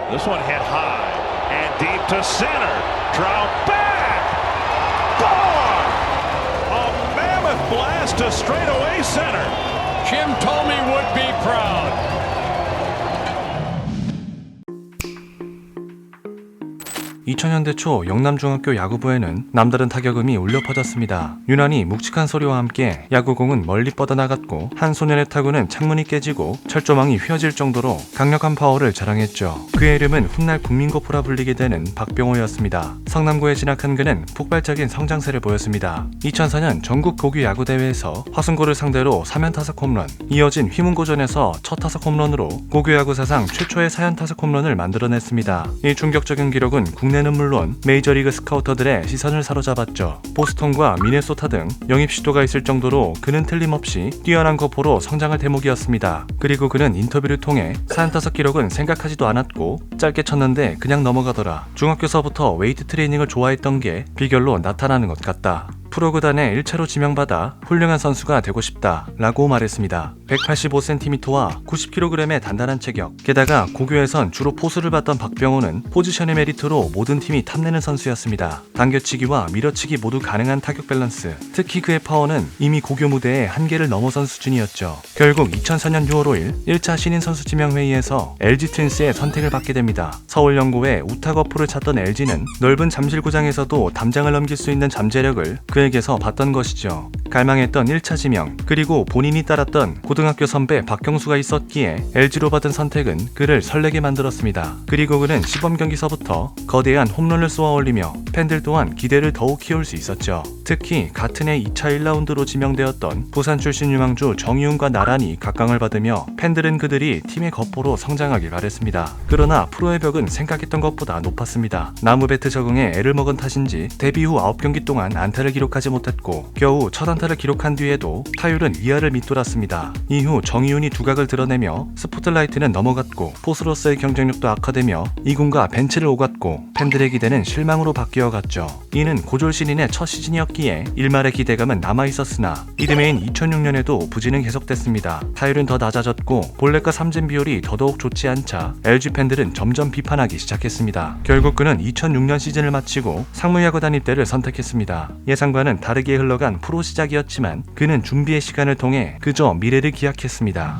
This one hit high and deep to center. Trout back. Gone. A mammoth blast to straightaway center. Jim Thome would be proud. 2000년대 초 영남중학교 야구부에는 남다른 타격음이 울려 퍼졌습니다. 유난히 묵직한 소리와 함께 야구공은 멀리 뻗어나갔고 한 소년의 타구는 창문이 깨지고 철조망이 휘어질 정도로 강력한 파워를 자랑했죠. 그의 이름은 훗날 국민고프라 불리게 되는 박병호였습니다. 성남고에 진학한 그는 폭발적인 성장세를 보였습니다. 2004년 전국 고교 야구대회에서 화순고를 상대로 3연타석 홈런, 이어진 휘문고전에서 첫 타석 홈런으로 고교 야구 사상 최초의 4연타석 홈런을 만들어냈습니다. 이 충격적인 기록은 국내는 물론 메이저리그 스카우터들의 시선을 사로잡았죠. 보스턴과 미네소타 등 영입 시도가 있을 정도로 그는 틀림없이 뛰어난 거포로 성장할 대목이었습니다. 그리고 그는 인터뷰를 통해 4연타석 기록은 생각하지도 않았고 짧게 쳤는데 그냥 넘어가더라. 중학교서부터 웨이트 트레이닝을 좋아했던 게 비결로 나타나는 것 같다. 프로구단에 1차로 지명받아 훌륭한 선수가 되고 싶다 라고 말했습니다. 185cm와 90kg의 단단한 체격, 게다가 고교에선 주로 포수를 받던 박병호는 포지션의 메리트로 모든 팀이 탐내는 선수였습니다. 당겨치기와 밀어치기 모두 가능한 타격 밸런스, 특히 그의 파워는 이미 고교 무대의 한계를 넘어선 수준이었죠. 결국 2004년 6월 5일 1차 신인 선수 지명회의에서 LG 트윈스의 선택을 받게 됩니다. 서울연고에 우타거프를 찾던 LG는 넓은 잠실구장에서도 담장을 넘길 수 있는 잠재력을 그에게서 봤던 것이죠. 갈망했던 1차 지명, 그리고 본인이 따랐던 고등학교 선배 박경수가 있었기에 LG로 받은 선택은 그를 설레게 만들었습니다. 그리고 그는 시범 경기서부터 거대한 홈런을 쏘아올리며 팬들 또한 기대를 더욱 키울 수 있었죠. 특히 같은 해 2차 1라운드로 지명되었던 부산 출신 유망주 정이훈과 나란히 각광을 받으며 팬들은 그들이 팀의 거포로 성장하길 바랬습니다. 그러나 프로의 벽은 생각했던 것보다 높았습니다. 나무 배트 적응에 애를 먹은 탓인지 데뷔 후 9경기 동안 안타를 기록하지 못했고 겨우 첫 안타를 기록한 뒤에도 타율은 위아를 밑돌았습니다. 이후 정이훈이 두각을 드러내며 스포트라이트는 넘어갔고 포수로서의 경쟁력도 악화되며 2군과 벤치를 오갔고 팬들의 기대는 실망으로 바뀌어갔죠. 이는 고졸 신인의 첫 시즌이었기에 일말의 기대감은 남아있었으나 이듬해인 2006년에도 부진은 계속됐습니다. 타율은 더 낮아졌고 볼넷과 삼진 비율이 더더욱 좋지 않자 LG 팬들은 점점 비판하기 시작했습니다. 결국 그는 2006년 시즌을 마치고 상무야구단 입대를 선택했습니다. 예상과는 다르게 흘러간 프로 시작이었지만 그는 준비의 시간을 통해 그저 미래를 기약했습니다.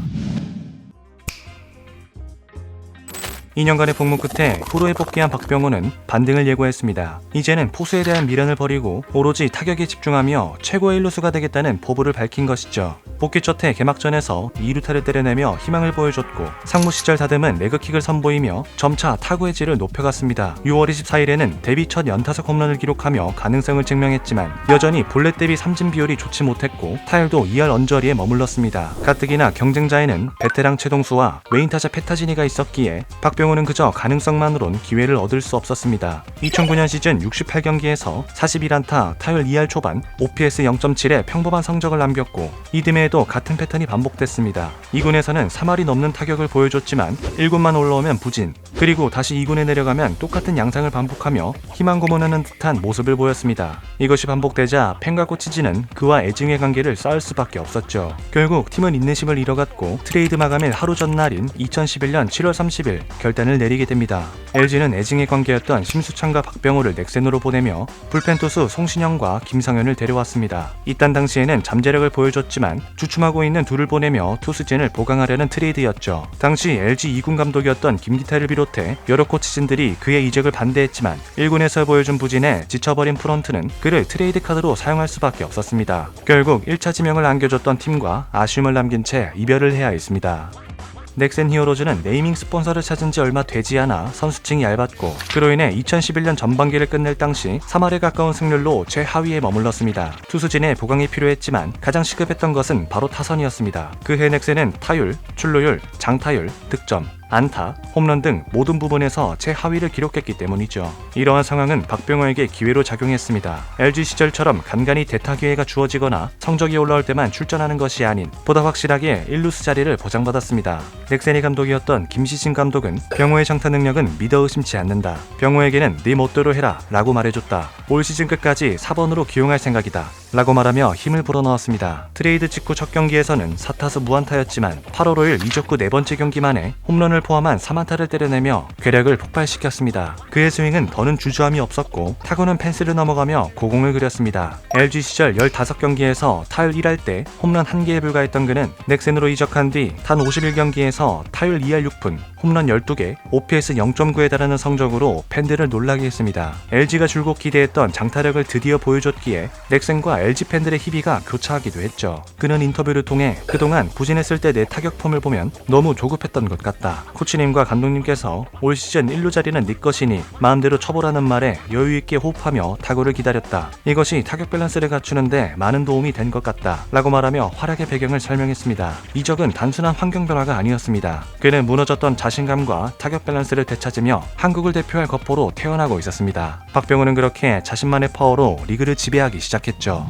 2년간의 복무 끝에 프로에 복귀한 박병호는 반등을 예고했습니다. 이제는 포수에 대한 미련을 버리고 오로지 타격에 집중하며 최고의 일루수가 되겠다는 포부를 밝힌 것이죠. 복귀 첫해 개막전에서 2루타를 때려내며 희망을 보여줬고 상무 시절 다듬은 레그킥을 선보이며 점차 타구의 질을 높여갔습니다. 6월 24일에는 데뷔 첫 연타석 홈런을 기록하며 가능성을 증명했지만 여전히 볼넷 대비 삼진 비율이 좋지 못했고 타율도 2할 언저리에 머물렀습니다. 가뜩이나 경쟁자에는 베테랑 최동수와 외인타자 페타지니가 있었기에 박병호는 그저 가능성만으론 기회를 얻을 수 없었습니다. 2009년 시즌 68경기에서 41안타, 타율 2할 초반, OPS 0.7의 평범한 성적을 남겼고 이듬해에도 같은 패턴이 반복됐습니다. 2군에서는 3할이 넘는 타격을 보여줬지만 1군만 올라오면 부진, 그리고 다시 2군에 내려가면 똑같은 양상을 반복하며 희망 고문하는 듯한 모습을 보였습니다. 이것이 반복되자 팬과 코치진은 그와 애증의 관계를 쌓을 수밖에 없었죠. 결국 팀은 인내심을 잃어갔고 트레이드 마감일 하루 전날인 2011년 7월 30일 결단을 내리게 됩니다. LG는 애증의 관계였던 심수창과 박병호를 넥센으로 보내며 불펜 투수 송신영과 김성현을 데려왔습니다. 이딴 당시에는 잠재력을 보여줬지만 주춤하고 있는 둘을 보내며 투수진을 보강하려는 트레이드였죠. 당시 LG 2군 감독이었던 김기태를 비롯해 여러 코치진들이 그의 이적을 반대했지만 1군에서 보여준 부진에 지쳐버린 프런트는 그를 트레이드 카드로 사용할 수밖에 없었습니다. 결국 1차 지명을 안겨줬던 팀과 아쉬움을 남긴 채 이별을 해야 했습니다. 넥센 히어로즈는 네이밍 스폰서를 찾은 지 얼마 되지 않아 선수층이 얇았고 그로 인해 2011년 전반기를 끝낼 당시 3할에 가까운 승률로 최하위에 머물렀습니다. 투수진의 보강이 필요했지만 가장 시급했던 것은 바로 타선이었습니다. 그해 넥센은 타율, 출루율, 장타율, 득점, 안타, 홈런 등 모든 부분에서 최하위를 기록했기 때문이죠. 이러한 상황은 박병호에게 기회로 작용했습니다. LG 시절처럼 간간히 대타 기회가 주어지거나 성적이 올라올 때만 출전하는 것이 아닌 보다 확실하게 1루수 자리를 보장받았습니다. 넥센이 감독이었던 김시진 감독은 병호의 장타 능력은 믿어 의심치 않는다. 병호에게는 네 멋대로 해라 라고 말해줬다. 올 시즌 끝까지 4번으로 기용할 생각이다. 라고 말하며 힘을 불어넣었습니다. 트레이드 직후 첫 경기에서는 4타수 무안타였지만 8월 5일 이적 후 4번째 경기 만에 홈런을 포함한 3안타를 때려내며 괴력을 폭발시켰습니다. 그의 스윙은 더는 주저함이 없었고 타구는 펜스를 넘어가며 고공을 그렸습니다. LG 시절 15경기에서 타율 1할 때 홈런 1개에 불과했던 그는 넥센으로 이적한 뒤 단 51경기에서 타율 2할 6푼, 홈런 12개, OPS 0.9에 달하는 성적으로 팬들을 놀라게 했습니다. LG가 줄곧 기대했던 장타력을 드디어 보여줬기에 넥센과 LG 팬들의 희비가 교차하기도 했죠. 그는 인터뷰를 통해 그동안 부진했을 때 내 타격폼을 보면 너무 조급했던 것 같다. 코치님과 감독님께서 올 시즌 1루 자리는 네 것이니 마음대로 쳐보라는 말에 여유있게 호흡하며 타구를 기다렸다. 이것이 타격 밸런스를 갖추는데 많은 도움이 된 것 같다. 라고 말하며 활약의 배경을 설명했습니다. 이적은 단순한 환경 변화가 아니었습니다. 그는 무너졌던 자신감과 타격 밸런스를 되찾으며 한국을 대표할 거포로 태어나고 있었습니다. 박병호는 그렇게 자신만의 파워로 리그를 지배하기 시작했죠.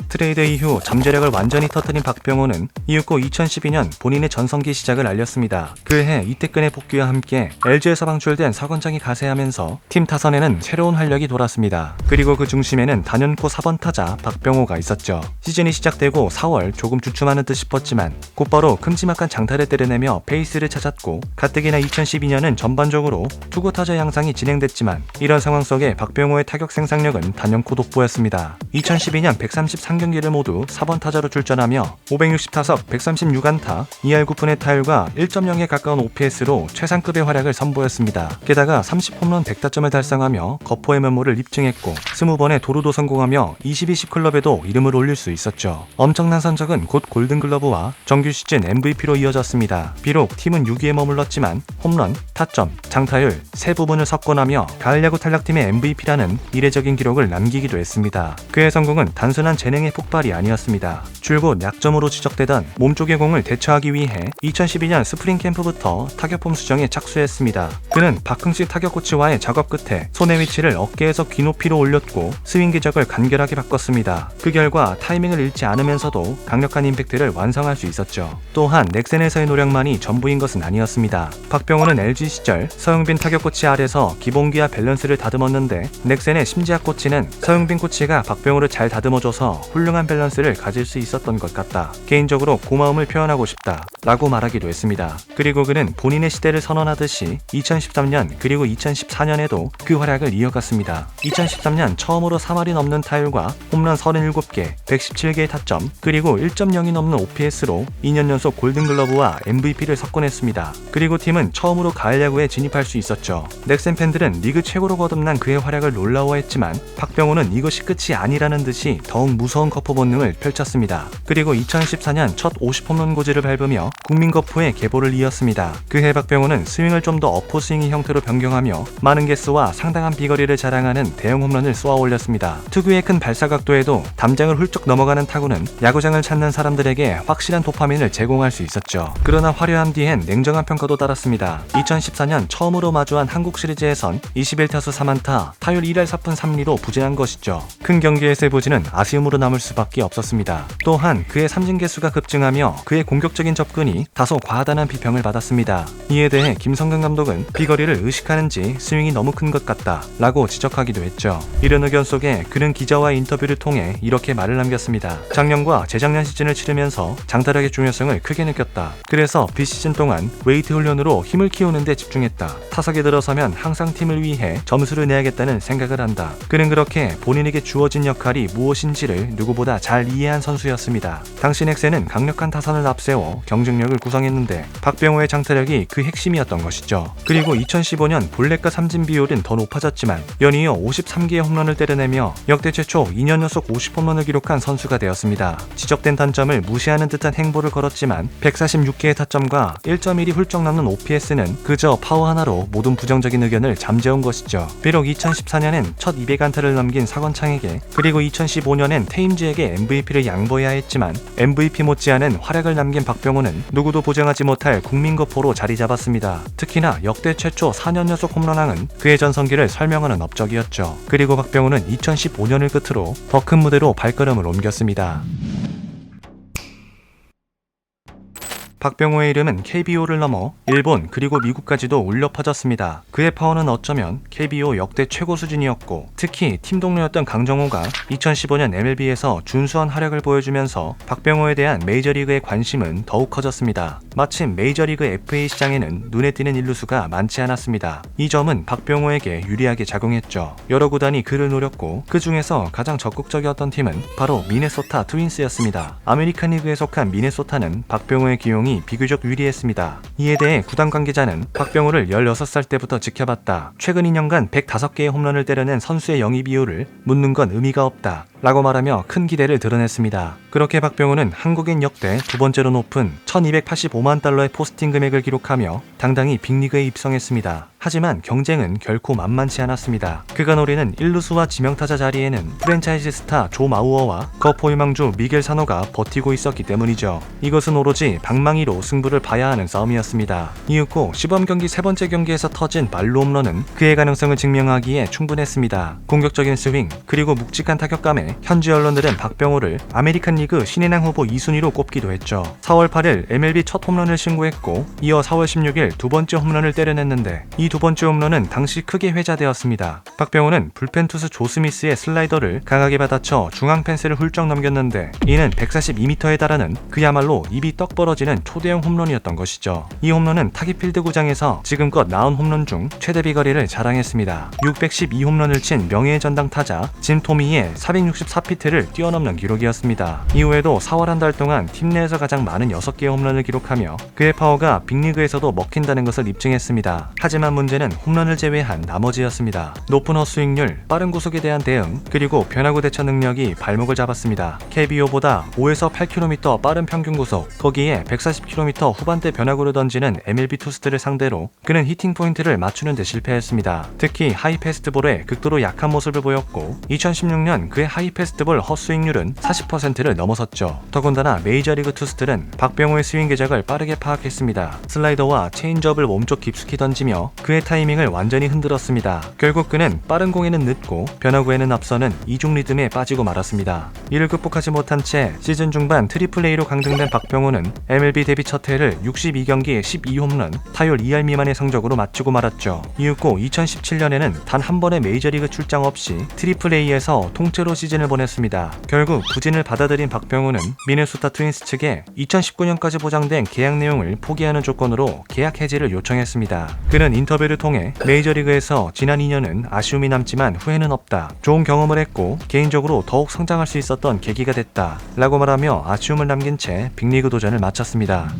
트레이드 이후 잠재력을 완전히 터뜨린 박병호는 이윽고 2012년 본인의 전성기 시작을 알렸습니다. 그해 이태근의 복귀와 함께 LG에서 방출된 서건장이 가세하면서 팀 타선에는 새로운 활력이 돌았습니다. 그리고 그 중심에는 단연코 4번 타자 박병호가 있었죠. 시즌이 시작되고 4월 조금 주춤하는 듯 싶었지만 곧바로 큼지막한 장타를 때려내며 페이스를 찾았고 가뜩이나 2012년은 전반적으로 투구 타자 양상이 진행됐지만 이런 상황 속에 박병호의 타격 생산력은 단연코 돋보였습니다. 2012년 133경기를 모두 4번 타자로 출전하며 560타석 136안타 2할 9푼의 타율과 1.0에 가까운 OPS로 최상급의 활약을 선보였습니다. 게다가 30홈런 100타점을 달성하며 거포의 면모를 입증했고 20번의 도루도 성공하며 22시 클럽에도 이름을 올릴 수 있었죠. 엄청난 성적은 곧 골든글러브와 정규 시즌 MVP로 이어졌습니다. 비록 팀은 6위에 머물렀지만 홈런, 타점, 장타율 세 부분을 석권하며 가을야구 탈락팀의 MVP라는 이례적인 기록을 남기기도 했습니다. 그의 성공은 단순한 재능의 폭발이 아니었습니다. 줄곧 약점으로 지적되던 몸쪽의 공을 대처하기 위해 2012년 스프링 캠프부터 타격폼 수정에 착수했습니다. 그는 박흥식 타격 코치와의 작업 끝에 손의 위치를 어깨에서 귀 높이로 올렸고 스윙 궤적을 간결하게 바꿨습니다. 그 결과 타이밍을 잃지 않으면서도 강력한 임팩트를 완성할 수 있었죠. 또한 넥센에서의 노력만이 전부인 것은 아니었습니다. 박병호는 LG 시절 서영빈 타격 코치 아래서 기본기와 밸런스를 다듬었는데 넥센의 심지학 코치는 서영빈 코치가 박병호를 잘 다듬어줘서 훌륭한 밸런스를 가질 수 있었던 것 같다. 개인적으로 고마움을 표현하고 싶다. 라고 말하기도 했습니다. 그리고 그는 본인의 시대를 선언하듯이 2013년 그리고 2014년에도 그 활약을 이어갔습니다. 2013년 처음으로 3할이 넘는 타율과 홈런 37개, 117개의 타점, 그리고 1.0이 넘는 OPS로 2년 연속 골든글러브와 MVP를 석권했습니다. 그리고 팀은 처음으로 가을 야구에 진입할 수 있었죠. 넥센 팬들은 리그 최고로 거듭난 그의 활약을 놀라워했지만 박병호는 이것이 끝이 아니라는 듯이 더욱 무서운 거포 본능을 펼쳤습니다. 그리고 2014년 첫 50홈런 고지를 밟으며 국민거포의 계보를 이었습니다. 그해 박병호는 스윙을 좀 더 어포스윙의 형태로 변경하며 많은 개수와 상당한 비거리를 자랑하는 대형 홈런을 쏘아 올렸습니다. 특유의 큰 발사각도에도 담장을 훌쩍 넘어가는 타구는 야구장을 찾는 사람들에게 확실한 도파민을 제공할 수 있었죠. 그러나 화려한 뒤엔 냉정한 평가도 따랐습니다. 2014년 처음으로 마주한 한국 시리즈에선 21타수 3안타, 타율 1할 4푼 3리로 부진한 것이죠. 큰 경기에서의 부진은 아쉬움으로 남을 수밖에 없었습니다. 또한 그의 삼진 개수가 급증하며 그의 공격적인 접근이 다소 과하다는 비평을 받았습니다. 이에 대해 김성근 감독은 비거리를 의식하는지 스윙이 너무 큰 것 같다 라고 지적하기도 했죠. 이런 의견 속에 그는 기자와의 인터뷰를 통해 이렇게 말을 남겼습니다. 작년과 재작년 시즌을 치르면서 장타력의 중요성을 크게 느꼈다. 그래서 비시즌 동안 웨이트 훈련으로 힘을 키우는 데 집중했다. 타석에 들어서면 항상 팀을 위해 점수를 내야겠다는 생각을 한다. 그는 그렇게 본인에게 주어진 역할이 무엇인지를 누구보다 잘 이해한 선수였습니다. 당시 넥센은 강력한 타선을 앞세워 경쟁력을 구성했는데 박병호의 장타력이 그 핵심이었던 것이죠. 그리고 2015년 볼넷과 삼진 비율은 더 높아졌지만 연이어 53개의 홈런을 때려내며 역대 최초 2년 연속 50홈런을 기록한 선수가 되었습니다. 지적된 단점을 무시하는 듯한 행보를 걸었지만 146개의 타점과 1.1이 훌쩍 넘는 OPS는 그저 파워 하나로 모든 부정적인 의견을 잠재운 것이죠. 비록 2014년엔 첫 200안타를 넘긴 사건창에게 그리고 2015년엔 테임즈에게 MVP를 양보해야 했지만 MVP 못지않은 활약을 남긴 박병호는 누구도 보장하지 못할 국민거포로 자리 잡았습니다. 특히나 역대 최초 4년 연속 홈런왕은 그의 전성기를 설명하는 업적이었죠. 그리고 박병호는 2015년을 끝으로 더 큰 무대로 발걸음을 옮겼습니다. 박병호의 이름은 KBO를 넘어 일본 그리고 미국까지도 울려 퍼졌습니다. 그의 파워는 어쩌면 KBO 역대 최고 수준이었고, 특히 팀 동료였던 강정호가 2015년 MLB에서 준수한 활약을 보여주면서 박병호에 대한 메이저리그의 관심은 더욱 커졌습니다. 마침 메이저리그 FA 시장에는 눈에 띄는 일루수가 많지 않았습니다. 이 점은 박병호에게 유리하게 작용했죠. 여러 구단이 그를 노렸고, 그 중에서 가장 적극적이었던 팀은 바로 미네소타 트윈스였습니다. 아메리칸 리그에 속한 미네소타는 박병호의 기용이 비교적 유리했습니다. 이에 대해 구단 관계자는 박병호를 16살 때부터 지켜봤다. 최근 2년간 105개의 홈런을 때려낸 선수의 영입 이유를 묻는 건 의미가 없다. 라고 말하며 큰 기대를 드러냈습니다. 그렇게 박병호는 한국인 역대 두 번째로 높은 1285만 달러의 포스팅 금액을 기록하며 당당히 빅리그에 입성했습니다. 하지만 경쟁은 결코 만만치 않았습니다. 그가 노리는 1루수와 지명타자 자리에는 프랜차이즈 스타 조 마우어와 거포 유망주 미겔 사노가 버티고 있었기 때문이죠. 이것은 오로지 방망이로 승부를 봐야 하는 싸움이었습니다. 이윽고 시범 경기 세 번째 경기에서 터진 발로 홈런은 그의 가능성을 증명하기에 충분했습니다. 공격적인 스윙 그리고 묵직한 타격감에 현지 언론들은 박병호를 아메리칸 리그 신인왕 후보 2순위로 꼽기도 했죠. 4월 8일 MLB 첫 홈런을 신고했고, 이어 4월 16일 두 번째 홈런을 때려냈는데 이 두 번째 홈런은 당시 크게 회자되었습니다. 박병호는 불펜 투수 조 스미스의 슬라이더를 강하게 받아쳐 중앙 펜스를 훌쩍 넘겼는데, 이는 142m에 달하는 그야말로 입이 떡 벌어지는 초대형 홈런이었던 것이죠. 이 홈런은 타기 필드 구장에서 지금껏 나온 홈런 중 최대 비거리를 자랑했습니다. 612홈런을 친 명예의 전당 타자 짐 토미의 464피트를 뛰어넘는 기록이었습니다. 이후에도 4월 한 달 동안 팀 내에서 가장 많은 6개의 홈런을 기록하며 그의 파워가 빅리그에서도 먹힌다는 것을 입증했습니다. 하지만 문제는 홈런을 제외한 나머지였습니다. 높은 헛스윙률, 빠른 구속에 대한 대응, 그리고 변화구 대처 능력이 발목을 잡았습니다. KBO보다 5에서 8km 빠른 평균 구속, 거기에 140km 후반대 변화구를 던지는 MLB 투수들을 상대로 그는 히팅 포인트를 맞추는 데 실패했습니다. 특히 하이 패스트볼에 극도로 약한 모습을 보였고, 2016년 그의 하이 패스트볼 헛스윙률은 40%를 넘어섰죠. 더군다나 메이저리그 투수들은 박병호의 스윙 궤적을 빠르게 파악했습니다. 슬라이더와 체인지업을 몸쪽 깊숙이 던지며 그의 타이밍을 완전히 흔들었습니다. 결국 그는 빠른 공에는 늦고 변화구에는 앞서는 이중 리듬에 빠지고 말았습니다. 이를 극복하지 못한 채 시즌 중반 트리플 A로 강등된 박병호는 MLB 데뷔 첫 해를 62경기에 12홈런, 타율 2할 미만의 성적으로 마치고 말았죠. 이윽고 2017년에는 단 한 번의 메이저리그 출장 없이 트리플 A에서 통째로 시즌을 보냈습니다. 결국 부진을 받아들인 박병호는 미네소타 트윈스 측에 2019년까지 보장된 계약 내용을 포기하는 조건으로 계약 해지를 요청했습니다. 그는 인터뷰를 통해 메이저리그에서 지난 2년은 아쉬움이 남지만 후회는 없다. 좋은 경험을 했고 개인적으로 더욱 성장할 수 있었던 계기가 됐다. 라고 말하며 아쉬움을 남긴 채 빅리그 도전을 마쳤습니다.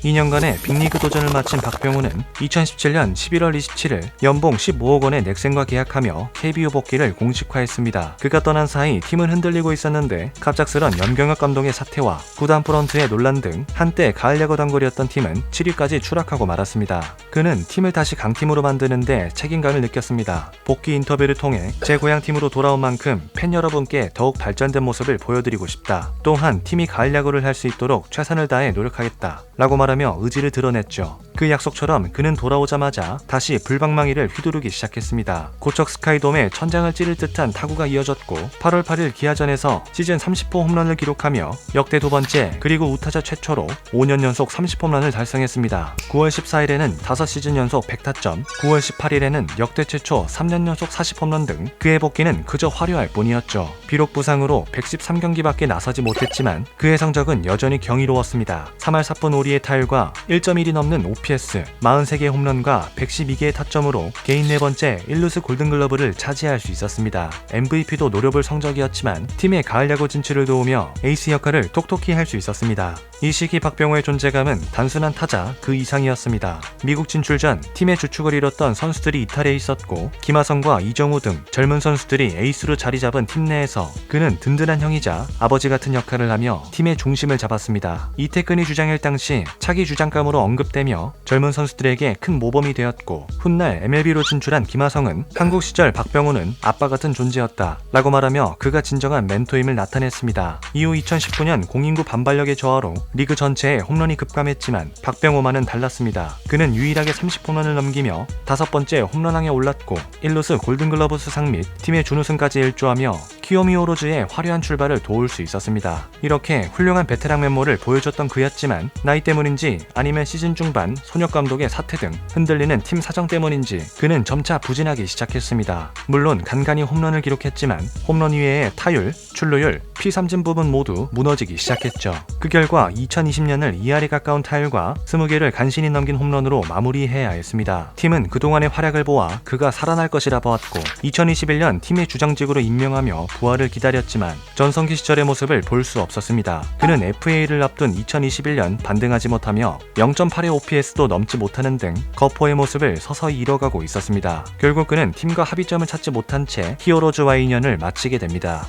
2년간의 빅리그 도전을 마친 박병호는 2017년 11월 27일 연봉 15억 원의 넥센과 계약하며 KBO 복귀를 공식화했습니다. 그가 떠난 사이 팀은 흔들리고 있었는데 갑작스런 염경엽 감독의 사태와 구단 프런트의 논란 등 한때 가을 야구 단골이었던 팀은 7위까지 추락하고 말았습니다. 그는 팀을 다시 강팀으로 만드는데 책임감을 느꼈습니다. 복귀 인터뷰를 통해 제 고향팀으로 돌아온 만큼 팬 여러분께 더욱 발전된 모습을 보여드리고 싶다. 또한 팀이 가을 야구를 할 수 있도록 최선을 다해 노력하겠다. 라고 말하며 의지를 드러냈죠. 그 약속처럼 그는 돌아오자마자 다시 불방망이를 휘두르기 시작했습니다. 고척 스카이돔에 천장을 찌를 듯한 타구가 이어졌고 8월 8일 기아전에서 시즌 30호 홈런을 기록하며 역대 두 번째 그리고 우타자 최초로 5년 연속 30홈런을 달성했습니다. 9월 14일에는 5시즌 연속 100타점, 9월 18일에는 역대 최초 3년 연속 40홈런 등 그의 복귀는 그저 화려할 뿐이었죠. 비록 부상으로 113경기밖에 나서지 못했지만 그의 성적은 여전히 경이로웠습니다. 3할 4푼 5리의 타율과 1.1이 넘는 OPS, 43개의 홈런과 112개의 타점으로 개인 4번째 1루스 골든글러브를 차지할 수 있었습니다. MVP도 노려볼 성적이었지만 팀의 가을 야구 진출을 도우며 에이스 역할을 톡톡히 할 수 있었습니다. 이 시기 박병호의 존재감은 단순한 타자 그 이상이었습니다. 미국 진출 전 팀의 주축을 이뤘던 선수들이 이탈해 있었고 김하성과 이정우 등 젊은 선수들이 에이스로 자리 잡은 팀 내에서 그는 든든한 형이자 아버지 같은 역할을 하며 팀의 중심을 잡았습니다. 이태근이 주장일 당시 차기 차기 주장감으로 언급되며 젊은 선수들에게 큰 모범이 되었고, 훗날 MLB로 진출한 김하성은 한국 시절 박병호는 아빠 같은 존재였다 라고 말하며 그가 진정한 멘토임을 나타냈습니다. 이후 2019년 공인구 반발력의 저하로 리그 전체에 홈런이 급감했지만 박병호만은 달랐습니다. 그는 유일하게 30홈런을 넘기며 5번째 홈런왕에 올랐고 1루수 골든글러브 수상 및 팀의 준우승까지 일조하며 키오미 오로즈의 화려한 출발을 도울 수 있었습니다. 이렇게 훌륭한 베테랑 면모를 보여줬던 그였지만 나이 때문인지 아니면 시즌 중반 손혁 감독의 사태 등 흔들리는 팀 사정 때문인지 그는 점차 부진하기 시작했습니다. 물론 간간히 홈런을 기록했지만 홈런 이외의 타율, 출루율, 피삼진 부분 모두 무너지기 시작했죠. 그 결과 2020년을 2할에 가까운 타율과 20개를 간신히 넘긴 홈런으로 마무리해야 했습니다. 팀은 그동안의 활약을 보아 그가 살아날 것이라 보았고 2021년 팀의 주장직으로 임명하며 부활을 기다렸지만 전성기 시절의 모습을 볼 수 없었습니다. 그는 FA를 앞둔 2021년 반등하지 못하며 0.8의 OPS도 넘지 못하는 등 거포의 모습을 서서히 잃어가고 있었습니다. 결국 그는 팀과 합의점을 찾지 못한 채 히어로즈와의 인연을 마치게 됩니다.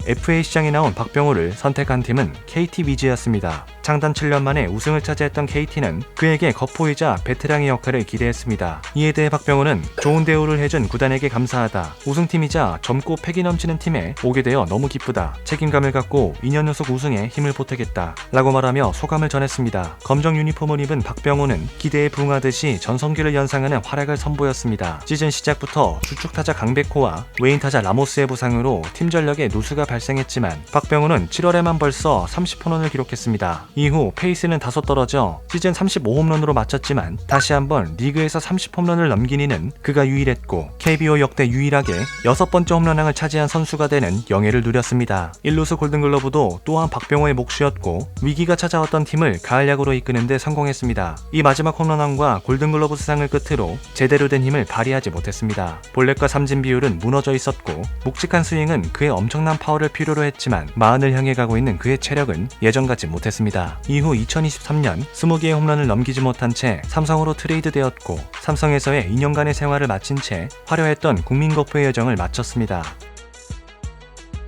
FA 시장에 나온 박병호를 선택한 팀은 KT 위즈였습니다. 창단 7년 만에 우승을 차지했던 KT는 그에게 거포이자 베테랑의 역할을 기대했습니다. 이에 대해 박병호는 좋은 대우를 해준 구단에게 감사하다. 우승팀이자 젊고 패기 넘치는 팀에 오게 되어 너무 기쁘다. 책임감을 갖고 2년 연속 우승에 힘을 보태겠다 라고 말하며 소감을 전했습니다. 검정 유니폼을 입은 박병호는 기대에 부응하듯이 전성기를 연상하는 활약을 선보였습니다. 시즌 시작부터 주축타자 강백호와 외인타자 라모스의 부상으로 팀 전력에 누수가 발생했지만 박병호는 7월에만 벌써 30홈런을 기록했습니다. 이후 페이스는 다소 떨어져 시즌 35홈런으로 마쳤지만 다시 한번 리그에서 30홈런을 넘긴 이는 그가 유일했고 KBO 역대 유일하게 6번째 홈런왕을 차지한 선수가 되는 영예를 누렸습니다. 1루수 골든글러브도 또한 박병호의 몫이었고 위기가 찾아왔던 팀을 가을 야구로 이끄는 데 성공했습니다. 이 마지막 홈런왕과 골든글러브 수상을 끝으로 제대로 된 힘을 발휘하지 못했습니다. 볼넷과 삼진 비율은 무너져 있었고 묵직한 스윙은 그의 엄청난 파워를 필요로 했지만 마흔을 향해 가고 있는 그의 체력은 예전 같지 못했습니다. 이후 2023년 20개의 홈런을 넘기지 못한 채 삼성으로 트레이드되었고 삼성에서의 2년간의 생활을 마친 채 화려했던 국민거포의 여정을 마쳤습니다.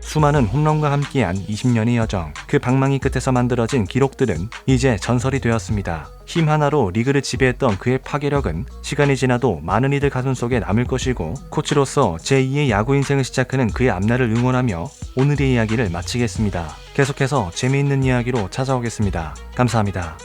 수많은 홈런과 함께한 20년의 여정, 그 방망이 끝에서 만들어진 기록들은 이제 전설이 되었습니다. 힘 하나로 리그를 지배했던 그의 파괴력은 시간이 지나도 많은 이들 가슴 속에 남을 것이고 코치로서 제2의 야구 인생을 시작하는 그의 앞날을 응원하며 오늘의 이야기를 마치겠습니다. 계속해서 재미있는 이야기로 찾아오겠습니다. 감사합니다.